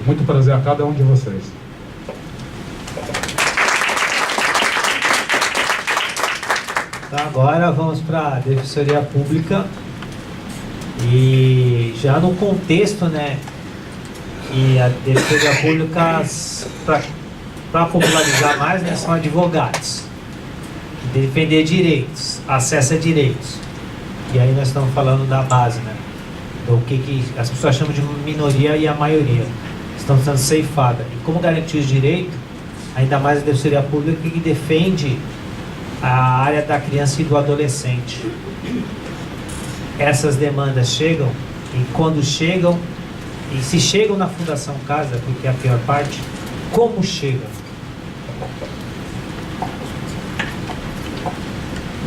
Muito prazer a cada um de vocês. Então agora vamos para a Defensoria Pública e já no contexto, né, que a Defensoria Pública, para popularizar mais, né, são advogados, defender direitos, acesso a direitos. E aí nós estamos falando da base, né, do que as pessoas chamam de minoria e a maioria estão sendo ceifadas. E como garantir os direitos, ainda mais a Defensoria Pública que defende a área da criança e do adolescente. Essas demandas chegam, e quando chegam, e se chegam na Fundação Casa, porque é a pior parte, como chegam?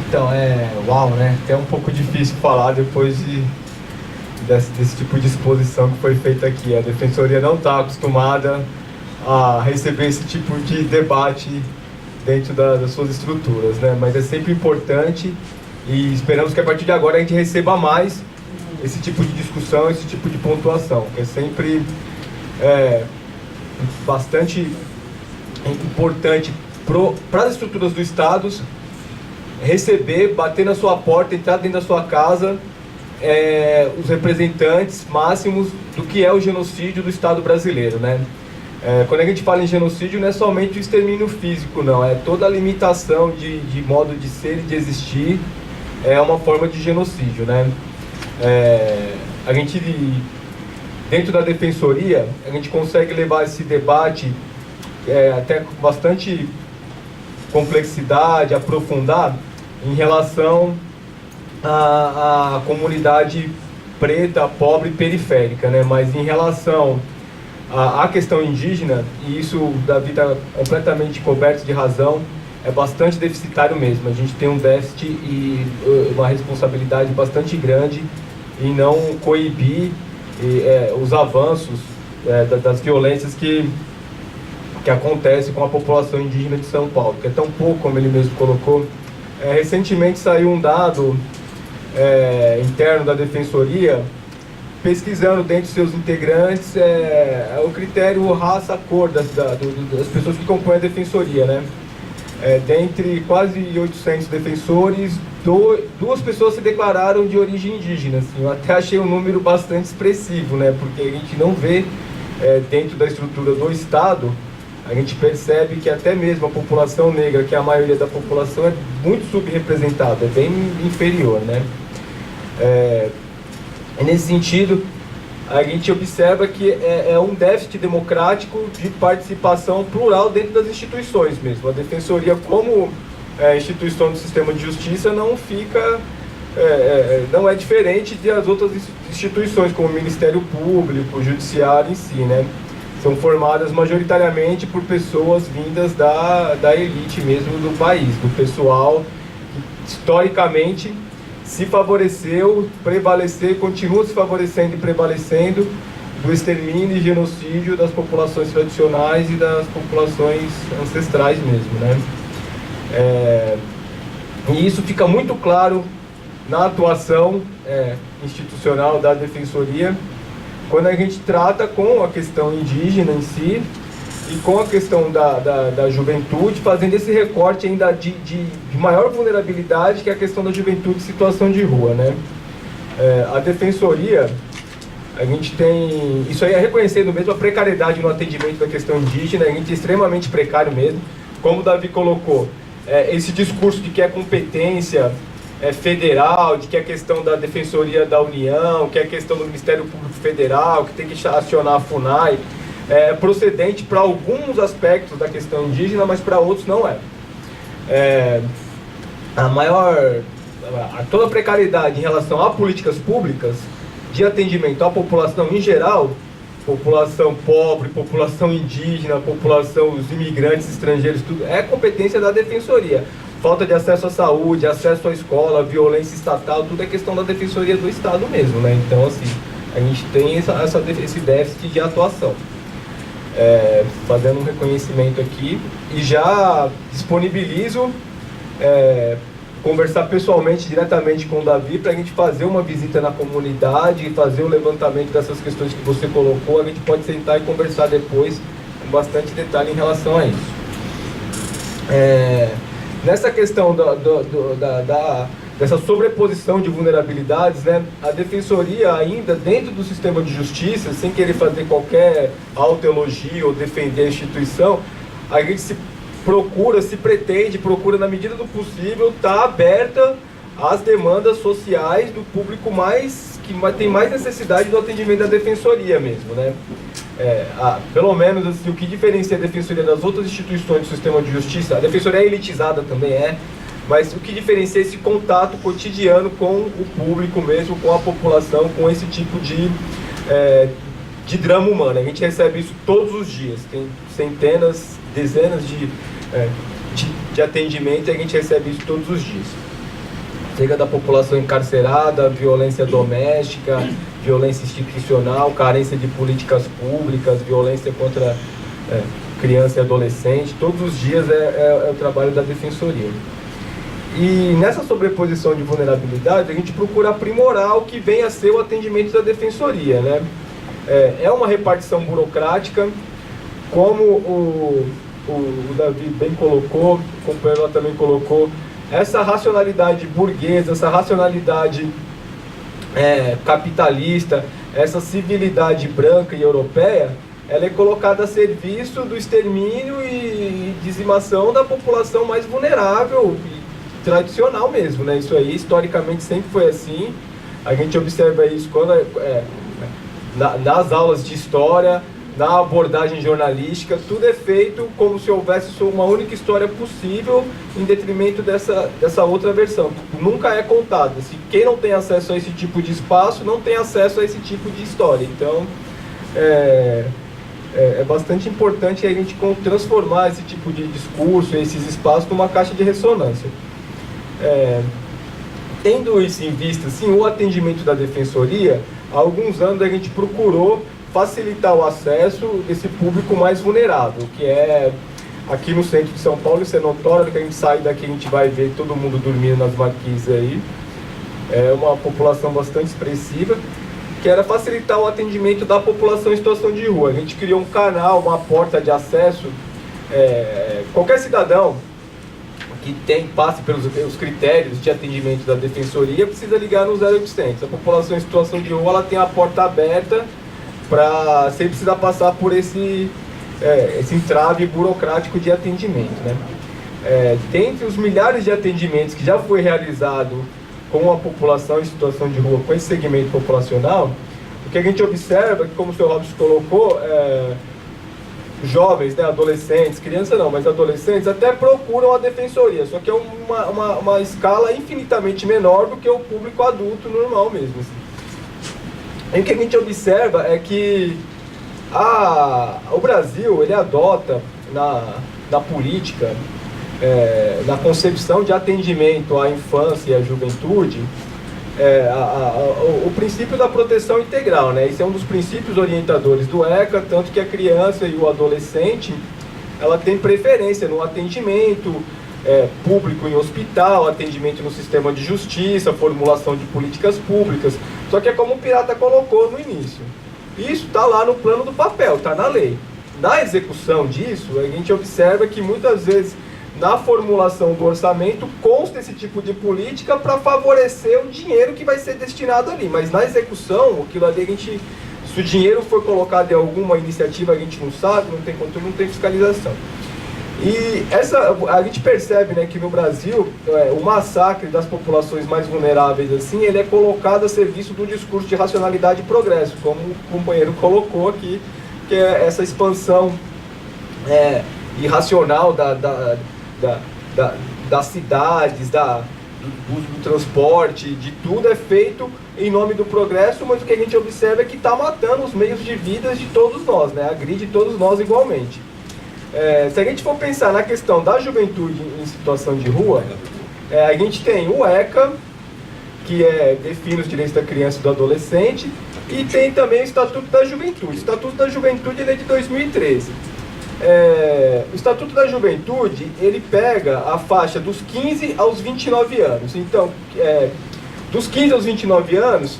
Então, uau, né? É um pouco difícil falar depois desse tipo de exposição que foi feita aqui. A Defensoria não está acostumada a receber esse tipo de debate dentro das suas estruturas, né? Mas é sempre importante e esperamos que a partir de agora a gente receba mais esse tipo de discussão, esse tipo de pontuação, que é sempre bastante importante para as estruturas do Estado receber, bater na sua porta, entrar dentro da sua casa os representantes máximos do que é o genocídio do Estado brasileiro, né? Quando a gente fala em genocídio, não é somente o extermínio físico, não. É toda a limitação de modo de ser e de existir é uma forma de genocídio, né? A gente, dentro da Defensoria, a gente consegue levar esse debate até com bastante complexidade, aprofundar em relação à comunidade preta, pobre e periférica, né? Mas em relação a questão indígena, e isso o Davi está completamente coberto de razão, é bastante deficitário mesmo. A gente tem um déficit e uma responsabilidade bastante grande em não coibir os avanços das violências que acontecem com a população indígena de São Paulo, que é tão pouco, como ele mesmo colocou. Recentemente saiu um dado interno da Defensoria, pesquisando dentro dos seus integrantes o critério raça-cor das pessoas que compõem a Defensoria, né? Dentre quase 800 defensores, 2 pessoas se declararam de origem indígena. Assim, eu até achei um número bastante expressivo, né? Porque a gente não vê dentro da estrutura do Estado, a gente percebe que até mesmo a população negra, que é a maioria da população, é muito subrepresentada, é bem inferior, né? Nesse sentido, a gente observa que é um déficit democrático de participação plural dentro das instituições mesmo. A Defensoria, como instituição do sistema de justiça, não fica, não é diferente das outras instituições, como o Ministério Público, o Judiciário em si, né? São formadas majoritariamente por pessoas vindas da elite mesmo do país, do pessoal que historicamente se favoreceu, prevaleceu, continua se favorecendo e prevalecendo do extermínio e genocídio das populações tradicionais e das populações ancestrais mesmo, né? E isso fica muito claro na atuação institucional da Defensoria, quando a gente trata com a questão indígena em si e com a questão da juventude, fazendo esse recorte ainda de maior vulnerabilidade, que é a questão da juventude em situação de rua, né? A Defensoria, a gente tem... Isso aí é reconhecendo mesmo a precariedade no atendimento da questão indígena, a gente é extremamente precário mesmo. Como o Davi colocou, esse discurso de que é competência federal, de que é questão da Defensoria da União, que é questão do Ministério Público Federal, que tem que acionar a FUNAI, procedente para alguns aspectos da questão indígena, mas para outros não é. Toda a precariedade em relação a políticas públicas de atendimento à população em geral, população pobre, população indígena, população, os imigrantes estrangeiros, tudo é competência da Defensoria. Falta de acesso à saúde, acesso à escola, violência estatal, tudo é questão da Defensoria do Estado mesmo, né? Então, assim, a gente tem esse déficit de atuação. Fazendo um reconhecimento aqui, e já disponibilizo conversar pessoalmente, diretamente com o Davi, para a gente fazer uma visita na comunidade, fazer o levantamento dessas questões que você colocou. A gente pode sentar e conversar depois com bastante detalhe em relação a isso. Nessa questão dessa sobreposição de vulnerabilidades, né, a Defensoria ainda dentro do sistema de justiça, sem querer fazer qualquer autoelogio ou defender a instituição, a gente procura na medida do possível estar aberta às demandas sociais do público que tem mais necessidade do atendimento da Defensoria mesmo, né? Pelo menos assim, o que diferencia a Defensoria das outras instituições do sistema de justiça, a Defensoria é elitizada também, mas o que diferencia é esse contato cotidiano com o público mesmo, com a população, com esse tipo de drama humano. A gente recebe isso todos os dias, tem centenas, dezenas de atendimento, e a gente recebe isso todos os dias. Seja da população encarcerada, violência doméstica, violência institucional, carência de políticas públicas, violência contra criança e adolescente. Todos os dias é o trabalho da Defensoria. E nessa sobreposição de vulnerabilidade, a gente procura aprimorar o que vem a ser o atendimento da Defensoria, né? É uma repartição burocrática, como o Davi bem colocou, o companheiro também colocou, essa racionalidade burguesa, essa racionalidade capitalista, essa civilidade branca e europeia, ela é colocada a serviço do extermínio e dizimação da população mais vulnerável e tradicional mesmo, né? Isso aí historicamente sempre foi assim. A gente observa isso quando nas aulas de história, na abordagem jornalística, tudo é feito como se houvesse uma única história possível em detrimento dessa outra versão. Nunca é contada. Se quem não tem acesso a esse tipo de espaço, não tem acesso a esse tipo de história. Então, é bastante importante a gente transformar esse tipo de discurso, esses espaços, numa caixa de ressonância. Tendo isso em vista, sim, o atendimento da Defensoria, há alguns anos a gente procurou facilitar o acesso desse público mais vulnerável, que é aqui no centro de São Paulo. Isso é notório, que a gente sai daqui, a gente vai ver todo mundo dormindo nas marquises aí. É uma população bastante expressiva, que era facilitar o atendimento da população em situação de rua. A gente criou um canal, uma porta de acesso. Qualquer cidadão que passe pelos critérios de atendimento da Defensoria precisa ligar no 0800. A população em situação de rua, ela tem a porta aberta sem precisar passar por esse entrave burocrático de atendimento, né? Dentre os milhares de atendimentos que já foi realizado com a população em situação de rua, com esse segmento populacional, o que a gente observa, como o Sr. Robson colocou, jovens, né, adolescentes, crianças não, mas adolescentes até procuram a Defensoria, só que é uma escala infinitamente menor do que o público adulto normal mesmo, assim. E o que a gente observa é que o Brasil, ele adota na política, na concepção de atendimento à infância e à juventude, o princípio da proteção integral, né? Esse é um dos princípios orientadores do ECA, tanto que a criança e o adolescente, ela tem preferência no atendimento público em hospital, atendimento no sistema de justiça, formulação de políticas públicas. Só que é como o Pirata colocou no início. Isso está lá no plano do papel, está na lei. Na execução disso, a gente observa que muitas vezes na formulação do orçamento consta esse tipo de política para favorecer o dinheiro que vai ser destinado ali. Mas na execução, aquilo ali se o dinheiro for colocado em alguma iniciativa, a gente não sabe, não tem controle, não tem fiscalização. E a gente percebe, né, que no Brasil o massacre das populações mais vulneráveis assim, ele é colocado a serviço do discurso de racionalidade e progresso, como o companheiro colocou aqui, que é essa expansão irracional das cidades, do uso do transporte, de tudo é feito em nome do progresso, mas o que a gente observa é que está matando os meios de vida de todos nós, né? Agride todos nós igualmente. Se a gente for pensar na questão da juventude em situação de rua, a gente tem o ECA, que define os direitos da criança e do adolescente, e tem também o Estatuto da Juventude. O Estatuto da Juventude ele é de 2013. O Estatuto da Juventude, ele pega a faixa dos 15 aos 29 anos. Então, dos 15 aos 29 anos,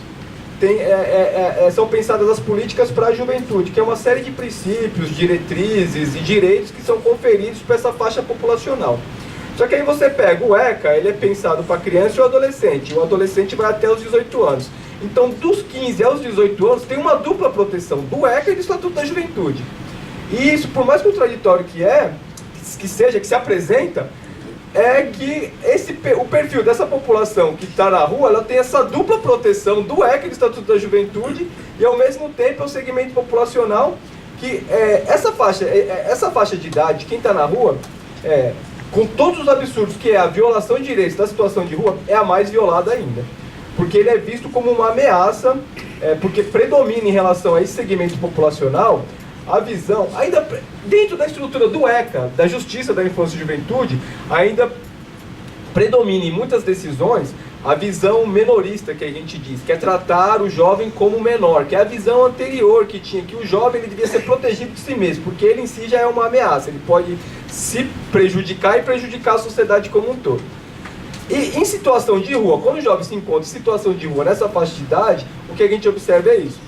são pensadas as políticas para a juventude, que é uma série de princípios, diretrizes e direitos que são conferidos para essa faixa populacional. Só que aí você pega o ECA, ele é pensado para a criança e o adolescente vai até os 18 anos. Então, dos 15 aos 18 anos, tem uma dupla proteção do ECA e do Estatuto da Juventude. E isso, por mais contraditório que seja, que se apresenta, é que o perfil dessa população que está na rua, ela tem essa dupla proteção do ECA e do Estatuto da Juventude, e ao mesmo tempo é um segmento populacional que essa faixa de idade, quem está na rua, com todos os absurdos que é a violação de direitos da situação de rua, é a mais violada ainda. Porque ele é visto como uma ameaça, porque predomina em relação a esse segmento populacional a visão, ainda dentro da estrutura do ECA, da Justiça da Infância e Juventude, ainda predomina em muitas decisões a visão menorista que a gente diz, que é tratar o jovem como menor, que é a visão anterior que tinha, que o jovem ele devia ser protegido de si mesmo, porque ele em si já é uma ameaça, ele pode se prejudicar e prejudicar a sociedade como um todo. E em situação de rua, quando o jovem se encontra em situação de rua nessa faixa de idade, o que a gente observa é isso.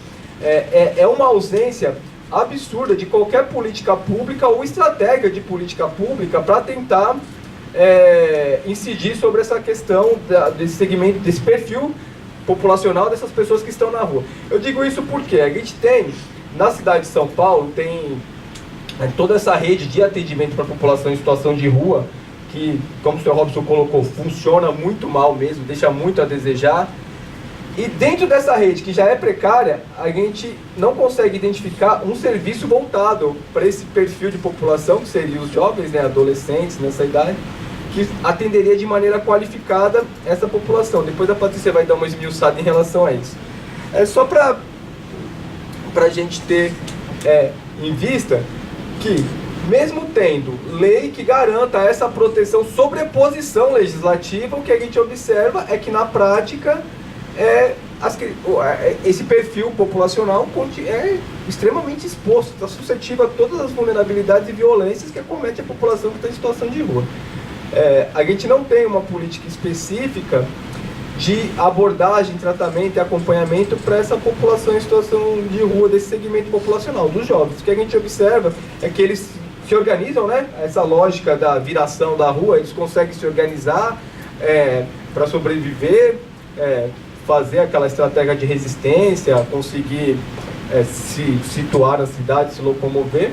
É uma ausência absurda de qualquer política pública ou estratégia de política pública para tentar incidir sobre essa questão desse segmento, desse perfil populacional dessas pessoas que estão na rua. Eu digo isso porque a gente tem, na cidade de São Paulo, tem toda essa rede de atendimento para a população em situação de rua, que, como o Sr. Robson colocou, funciona muito mal mesmo, deixa muito a desejar. E dentro dessa rede, que já é precária, a gente não consegue identificar um serviço voltado para esse perfil de população, que seriam os jovens, adolescentes nessa idade, que atenderia de maneira qualificada essa população. Depois a Patrícia vai dar uma esmiuçada em relação a isso. É só para a gente ter em vista que, mesmo tendo lei que garanta essa proteção, sobreposição legislativa, o que a gente observa é que na prática esse perfil populacional é extremamente exposto, está suscetível a todas as vulnerabilidades e violências que acomete a população que está em situação de rua. A gente não tem uma política específica de abordagem, tratamento e acompanhamento para essa população em situação de rua, desse segmento populacional, dos jovens. O que a gente observa é que eles se organizam, essa lógica da viração da rua, eles conseguem se organizar para sobreviver, fazer aquela estratégia de resistência, conseguir se situar na cidade, se locomover.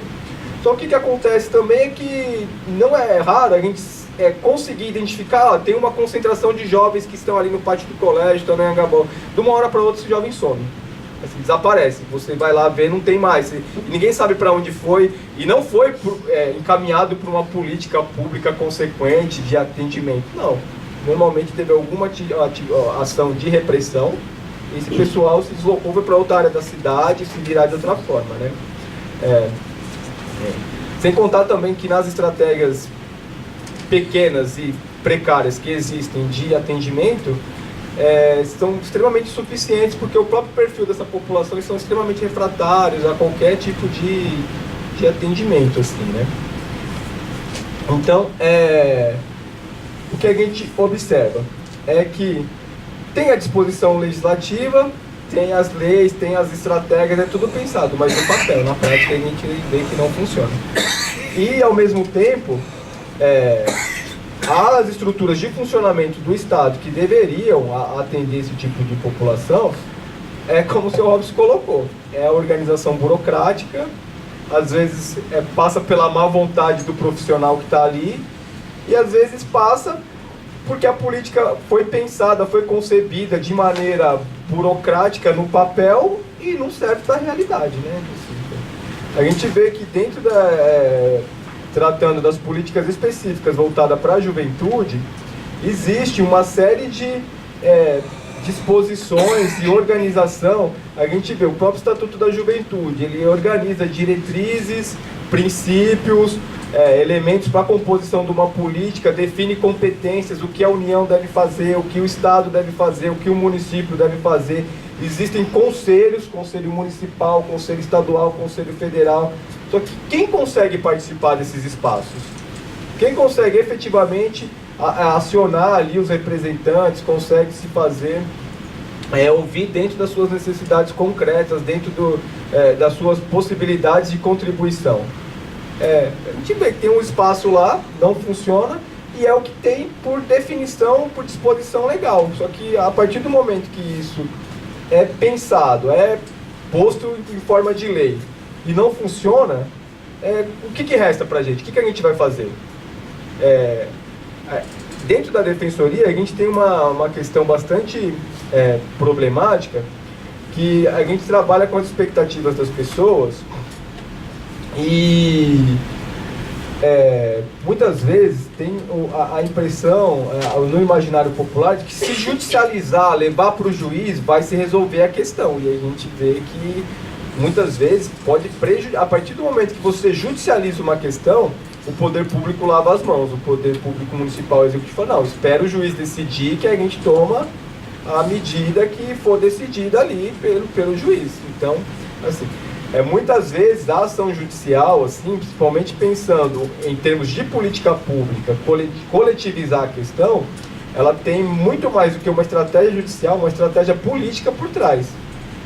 Só que o que acontece também é que não é raro a gente conseguir identificar, tem uma concentração de jovens que estão ali no pátio do colégio, estão em Angabó. De uma hora para outra esse jovem some, assim, desaparece. Você vai lá ver, não tem mais. E ninguém sabe para onde foi, e não foi encaminhado por uma política pública consequente de atendimento, não. Normalmente teve alguma ação de repressão, e esse pessoal se deslocou para outra área da cidade e se virar de outra forma, Sem contar também que nas estratégias pequenas e precárias que existem de atendimento, são extremamente insuficientes, porque o próprio perfil dessa população são extremamente refratários a qualquer tipo de atendimento, assim, Então, o que a gente observa é que tem a disposição legislativa, tem as leis, tem as estratégias, é tudo pensado, mas no papel, na prática a gente vê que não funciona. E, ao mesmo tempo, as estruturas de funcionamento do Estado que deveriam atender esse tipo de população, como o Sr. Robson colocou, é a organização burocrática, às vezes passa pela má vontade do profissional que está ali, e às vezes passa porque a política foi pensada, foi concebida de maneira burocrática no papel e não serve para a realidade, A gente vê que dentro tratando das políticas específicas voltadas para a juventude, existe uma série de disposições e organização. A gente vê o próprio Estatuto da Juventude, ele organiza diretrizes, princípios, elementos para a composição de uma política, define competências, o que a União deve fazer, o que o Estado deve fazer, o que o município deve fazer. existem conselhos, conselho municipal, conselho estadual, conselho federal. Só que quem consegue participar desses espaços? Quem consegue efetivamente acionar ali os representantes, consegue se fazer ouvir dentro das suas necessidades concretas, dentro das suas possibilidades de contribuição. A gente vê que tem um espaço lá, não funciona, e é o que tem por definição, por disposição legal. Só que a partir do momento que isso é pensado, é posto em forma de lei e não funciona, o que resta pra gente? O que a gente vai fazer? Dentro da defensoria, a gente tem uma questão bastante problemática, que a gente trabalha com as expectativas das pessoas e muitas vezes tem a impressão no imaginário popular de que se judicializar, levar para o juiz, vai se resolver a questão. E a gente vê que muitas vezes pode prejudicar. A partir do momento que você judicializa uma questão, o poder público lava as mãos, o poder público municipal executivo fala, não, espera o juiz decidir que a gente toma a medida que for decidida ali pelo juiz. Então, assim, muitas vezes a ação judicial, assim, principalmente pensando em termos de política pública, coletivizar a questão, ela tem muito mais do que uma estratégia judicial, uma estratégia política por trás.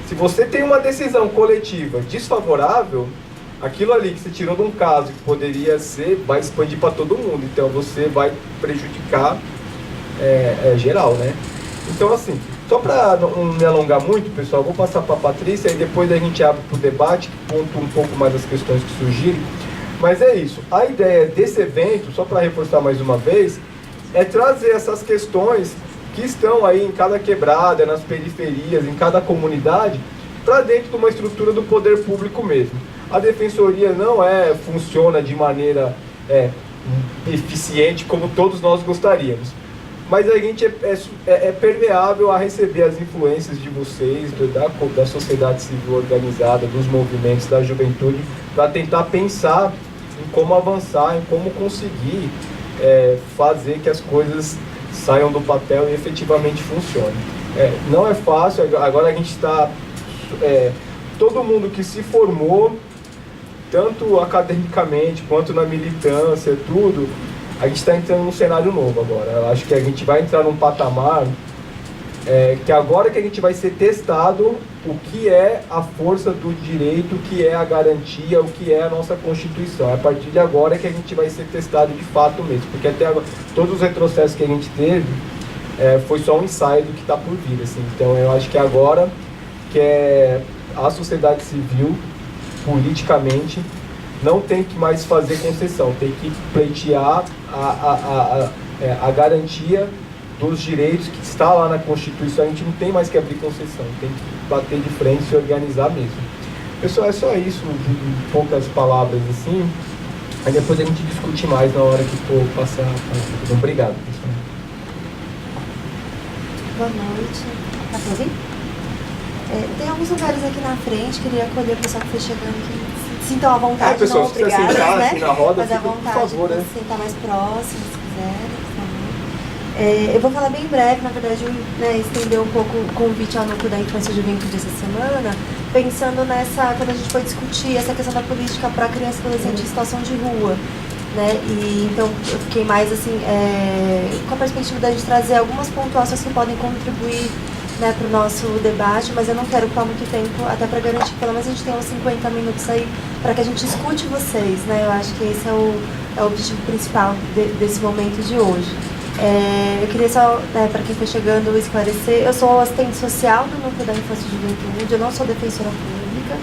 Se você tem uma decisão coletiva desfavorável, aquilo ali que você tirou de um caso que poderia ser, vai expandir para todo mundo. Então você vai prejudicar geral, né? Então, assim, só para não me alongar muito, pessoal, vou passar para a Patrícia e depois a gente abre para o debate, que pontua um pouco mais as questões que surgirem. Mas é isso. A ideia desse evento, só para reforçar mais uma vez, é trazer essas questões que estão aí em cada quebrada, nas periferias, em cada comunidade, para dentro de uma estrutura do poder público mesmo. A defensoria não funciona de maneira eficiente como todos nós gostaríamos. Mas a gente é permeável a receber as influências de vocês, da sociedade civil organizada, dos movimentos, da juventude, para tentar pensar em como avançar, em como conseguir fazer que as coisas saiam do papel e efetivamente funcionem. Não é fácil, agora a gente está... todo mundo que se formou, tanto academicamente quanto na militância, tudo... A gente está entrando num cenário novo agora. Eu acho que a gente vai entrar num patamar que agora que a gente vai ser testado o que é a força do direito, o que é a garantia, o que é a nossa Constituição. É a partir de agora que a gente vai ser testado de fato mesmo. Porque até agora, todos os retrocessos que a gente teve foi só um ensaio do que está por vir. Assim. Então eu acho que agora que a sociedade civil, politicamente, não tem que mais fazer concessão, tem que pleitear a garantia dos direitos que está lá na Constituição. A gente não tem mais que abrir concessão, tem que bater de frente e se organizar mesmo. Pessoal, é só isso, em poucas palavras assim. Aí depois a gente discute mais na hora que for passar. Obrigado, pessoal. Boa noite. Dá para ouvir? Tem alguns lugares aqui na frente, queria acolher o pessoal que foi chegando aqui. Sintam à vontade, pessoal, não obrigadas, se sentar, né? assim, na roda, mas à fica, vontade, por favor, né? sentar mais próximo, se quiserem, por favor. Eu vou falar bem breve, na verdade, estender um pouco o convite ao núcleo da infância e juventude essa semana, pensando quando a gente foi discutir essa questão da política para criança e adolescente em situação de rua. Né? E então eu fiquei mais assim, com a perspectiva de trazer algumas pontuações que podem contribuir, né, para o nosso debate, mas eu não quero ocupar muito tempo, até para garantir que pelo menos a gente tenha uns 50 minutos aí para que a gente escute vocês, né? Eu acho que esse é o objetivo principal desse momento de hoje. Eu queria só, para quem está chegando, esclarecer, eu sou assistente social do Núcleo da Infância e Juventude, eu não sou defensora pública.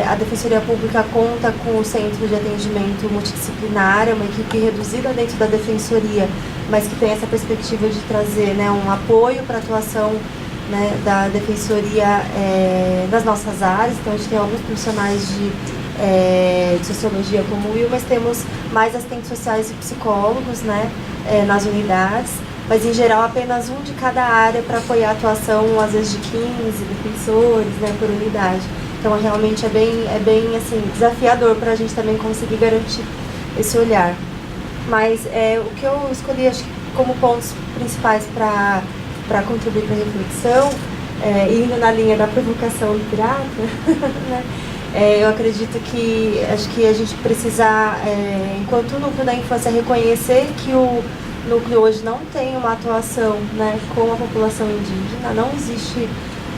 A Defensoria Pública conta com o Centro de Atendimento Multidisciplinar, uma equipe reduzida dentro da Defensoria, mas que tem essa perspectiva de trazer, né, um apoio para a atuação, né, da Defensoria nas nossas áreas. Então a gente tem alguns profissionais de sociologia como o Will, mas temos mais assistentes sociais e psicólogos, né, nas unidades, mas em geral apenas um de cada área para apoiar a atuação, às vezes de 15 defensores, né, por unidade. Então realmente é bem assim, desafiador para a gente também conseguir garantir esse olhar. Mas o que eu escolhi, acho que como pontos principais para contribuir para a reflexão, indo na linha da provocação pirata, né? Eu acredito que acho que a gente precisa, enquanto núcleo da infância, reconhecer que o núcleo hoje não tem uma atuação, né, com a população indígena, não existe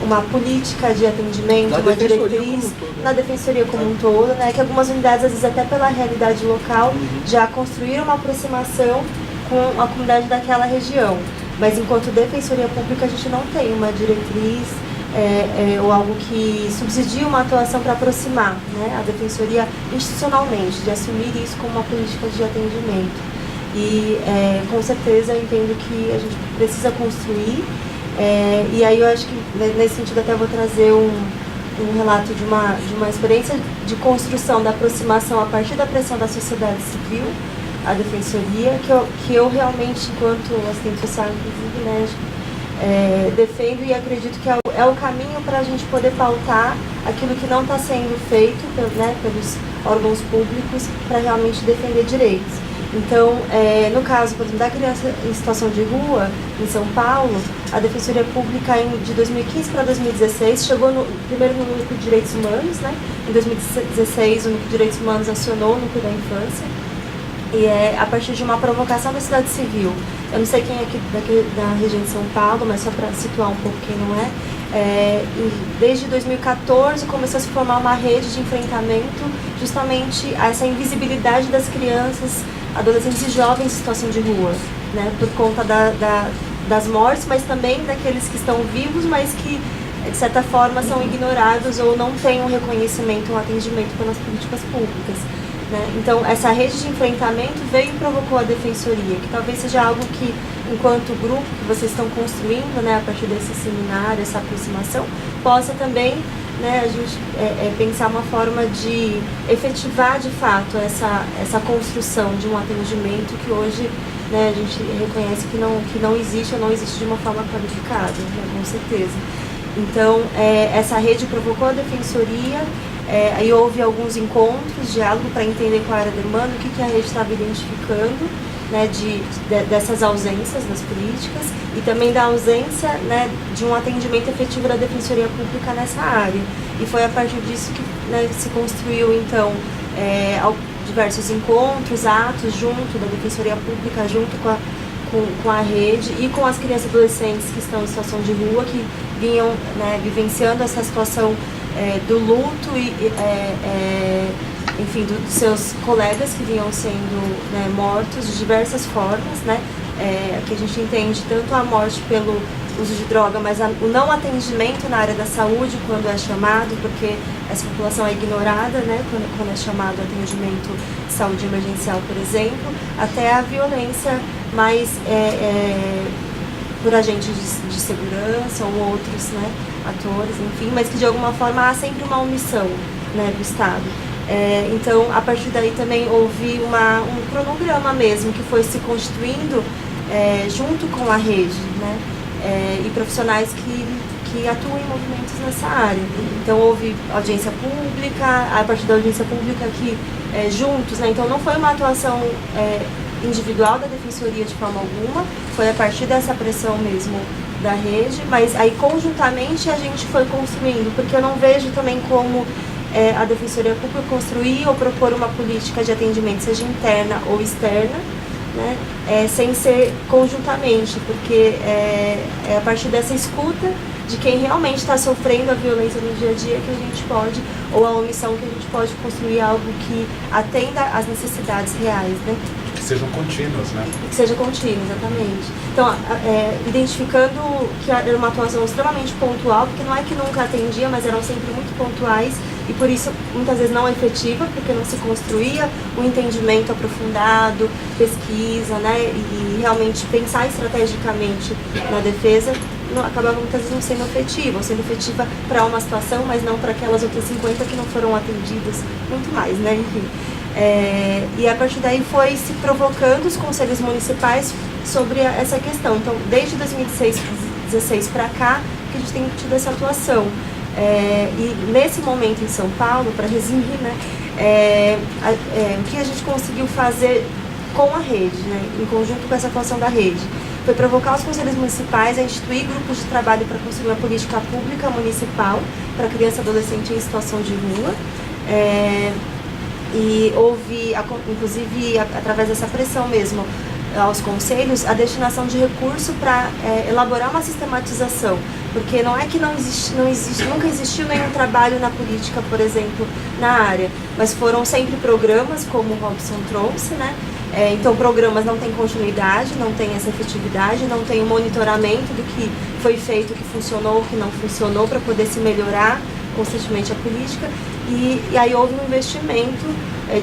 uma política de atendimento, uma diretriz na defensoria como um todo, né, que algumas unidades, às vezes até pela realidade local, já construíram uma aproximação com a comunidade daquela região. Mas enquanto defensoria pública a gente não tem uma diretriz ou algo que subsidia uma atuação para aproximar, né, a defensoria institucionalmente, de assumir isso como uma política de atendimento. E com certeza eu entendo que a gente precisa construir, e aí eu acho que nesse sentido até vou trazer um relato de uma experiência de construção da aproximação a partir da pressão da sociedade civil, a defensoria, que eu realmente, enquanto assistente social, inclusive, né, defendo e acredito que é o caminho para a gente poder pautar aquilo que não está sendo feito, né, pelos órgãos públicos para realmente defender direitos. Então, no caso, por exemplo, da criança em situação de rua, em São Paulo, a Defensoria Pública, de 2015 para 2016, chegou primeiro no Núcleo de Direitos Humanos, né? Em 2016, o Núcleo de Direitos Humanos acionou o Núcleo da Infância, e a partir de uma provocação da sociedade civil. Eu não sei quem é aqui da região de São Paulo, mas só para situar um pouco quem não desde 2014 começou a se formar uma rede de enfrentamento justamente a essa invisibilidade das crianças, adolescentes e jovens em situação de rua, né, por conta das mortes, mas também daqueles que estão vivos, mas que de certa forma são ignorados ou não têm um reconhecimento, um atendimento pelas políticas públicas. Então, essa rede de enfrentamento veio e provocou a defensoria, que talvez seja algo que, enquanto grupo que vocês estão construindo, né, a partir desse seminário, essa aproximação, possa também, né, a gente pensar uma forma de efetivar de fato essa construção de um atendimento que hoje, né, a gente reconhece que não existe ou não existe de uma forma qualificada, né, com certeza. Então, essa rede provocou a defensoria. Aí houve alguns encontros, diálogo para entender qual era a demanda, o que a rede estava identificando, né, dessas ausências das políticas e também da ausência, né, de um atendimento efetivo da Defensoria Pública nessa área. E foi a partir disso que, né, se construiu, então, diversos encontros, atos junto da Defensoria Pública, junto com a rede e com as crianças e adolescentes que estão em situação de rua, que vinham, né, vivenciando essa situação do luto e, enfim, dos seus colegas que vinham sendo, né, mortos de diversas formas, né, que a gente entende tanto a morte pelo uso de droga, mas o não atendimento na área da saúde quando é chamado, porque essa população é ignorada, né, quando é chamado atendimento de saúde emergencial, por exemplo, até a violência mais por agentes de segurança ou outros, né, atores, enfim, mas que de alguma forma há sempre uma omissão, né, do Estado. Então, a partir daí também houve um cronograma mesmo que foi se constituindo junto com a rede, né, e profissionais que atuam em movimentos nessa área. Então, houve audiência pública, a partir da audiência pública que juntos, né, então não foi uma atuação individual da defensoria de forma alguma, foi a partir dessa pressão mesmo da rede, mas aí conjuntamente a gente foi construindo, porque eu não vejo também como a Defensoria Pública construir ou propor uma política de atendimento, seja interna ou externa, né, sem ser conjuntamente, porque é a partir dessa escuta de quem realmente está sofrendo a violência no dia a dia que a gente pode, ou a omissão que a gente pode construir algo que atenda às necessidades reais, né? Que sejam contínuas, né? Que seja contínuo, exatamente. Então, identificando que era uma atuação extremamente pontual, porque não é que nunca atendia, mas eram sempre muito pontuais e por isso muitas vezes não efetiva, porque não se construía um entendimento aprofundado, pesquisa, né, e realmente pensar estrategicamente na defesa, acabava muitas vezes não sendo efetiva, ou sendo efetiva para uma situação, mas não para aquelas outras 50 que não foram atendidas, muito mais, né, enfim. E a partir daí foi se provocando os conselhos municipais sobre essa questão. Então, desde 2016 para cá, que a gente tem tido essa atuação. E nesse momento em São Paulo, para resumir, né, o que a gente conseguiu fazer com a rede, né, em conjunto com essa atuação da rede. foi provocar os conselhos municipais a instituir grupos de trabalho para construir uma política pública municipal para criança e adolescente em situação de rua. E houve, inclusive, através dessa pressão mesmo, aos conselhos, a destinação de recurso para elaborar uma sistematização, porque não é que nunca existiu nenhum trabalho na política, por exemplo, na área, mas foram sempre programas, como o Robson trouxe, né? Então, programas não têm continuidade, não tem essa efetividade, não tem o monitoramento do que foi feito, o que funcionou, o que não funcionou, para poder se melhorar constantemente a política. E aí houve um investimento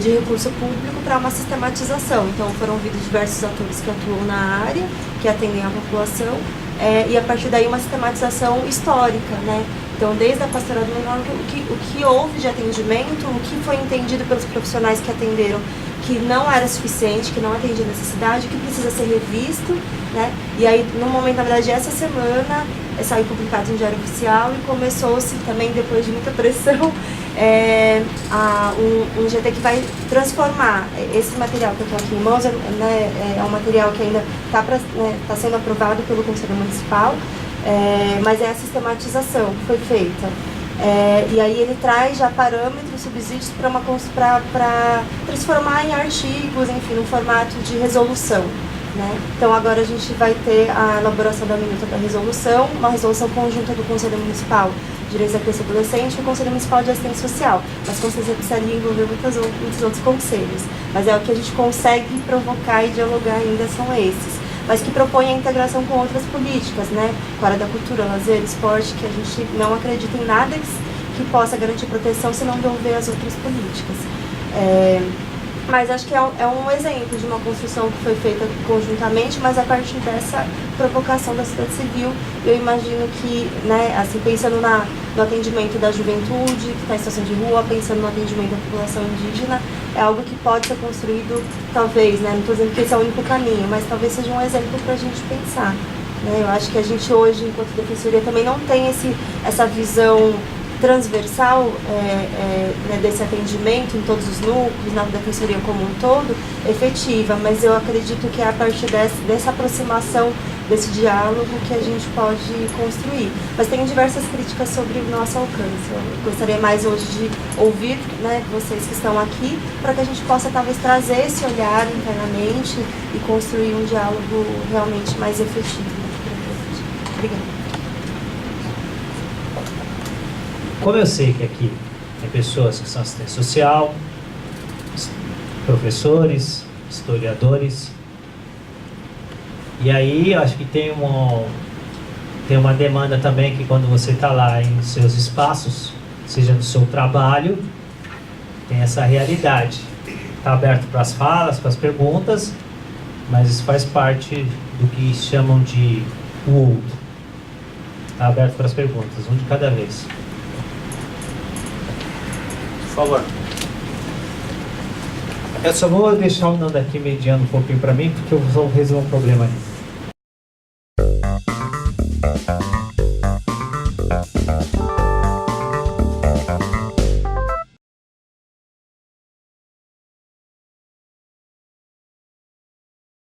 de recurso público para uma sistematização. Então, foram ouvidos diversos atores que atuam na área, que atendem a população, e a partir daí uma sistematização histórica, né? Então, desde a pastoral do menor, o que houve de atendimento, o que foi entendido pelos profissionais que atenderam, que não era suficiente, que não atendia a necessidade, que precisa ser revisto, né? E aí, no momento, na verdade, essa semana, saiu publicado em Diário Oficial e começou-se também, depois de muita pressão, um GT que vai transformar esse material que eu estou aqui em mãos, né, é um material que ainda está sendo aprovado pelo Conselho Municipal, mas é a sistematização que foi feita. E aí ele traz já parâmetros, subsídios para transformar em artigos, enfim, no formato de resolução, né? Então agora a gente vai ter a elaboração da minuta da resolução, uma resolução conjunta do Conselho Municipal de Direitos da Criança e do Adolescente e o Conselho Municipal de Assistência Social, mas com certeza precisaria envolver muitos outros conselhos, mas é o que a gente consegue provocar e dialogar ainda são esses, mas que propõe a integração com outras políticas, né? Com a área da cultura, lazer, esporte, que a gente não acredita em nada que possa garantir proteção se não envolver as outras políticas. Mas acho que é um exemplo de uma construção que foi feita conjuntamente, mas a partir dessa provocação da sociedade civil, eu imagino que, né, assim, pensando no atendimento da juventude que está em situação de rua, pensando no atendimento da população indígena, é algo que pode ser construído, talvez, né, não estou dizendo que esse é o único caminho, mas talvez seja um exemplo para a gente pensar, né? Eu acho que a gente hoje, enquanto defensoria, também não tem essa visão transversal né, desse atendimento em todos os núcleos, na defensoria como um todo, efetiva, mas eu acredito que é a partir dessa aproximação, desse diálogo, que a gente pode construir. Mas tem diversas críticas sobre o nosso alcance. Eu gostaria mais hoje de ouvir, né, vocês que estão aqui, para que a gente possa talvez trazer esse olhar internamente e construir um diálogo realmente mais efetivo. Obrigada. Como eu sei que aqui tem pessoas que são assistente social, professores, historiadores, e aí eu acho que tem uma demanda também que quando você está lá em seus espaços, seja no seu trabalho, tem essa realidade. Está aberto para as falas, para as perguntas, mas isso faz parte do que chamam de o outro. Está aberto para as perguntas, um de cada vez. Por favor. Eu só vou deixar o Nando aqui mediando um pouquinho para mim, porque eu vou resolver um problema aí.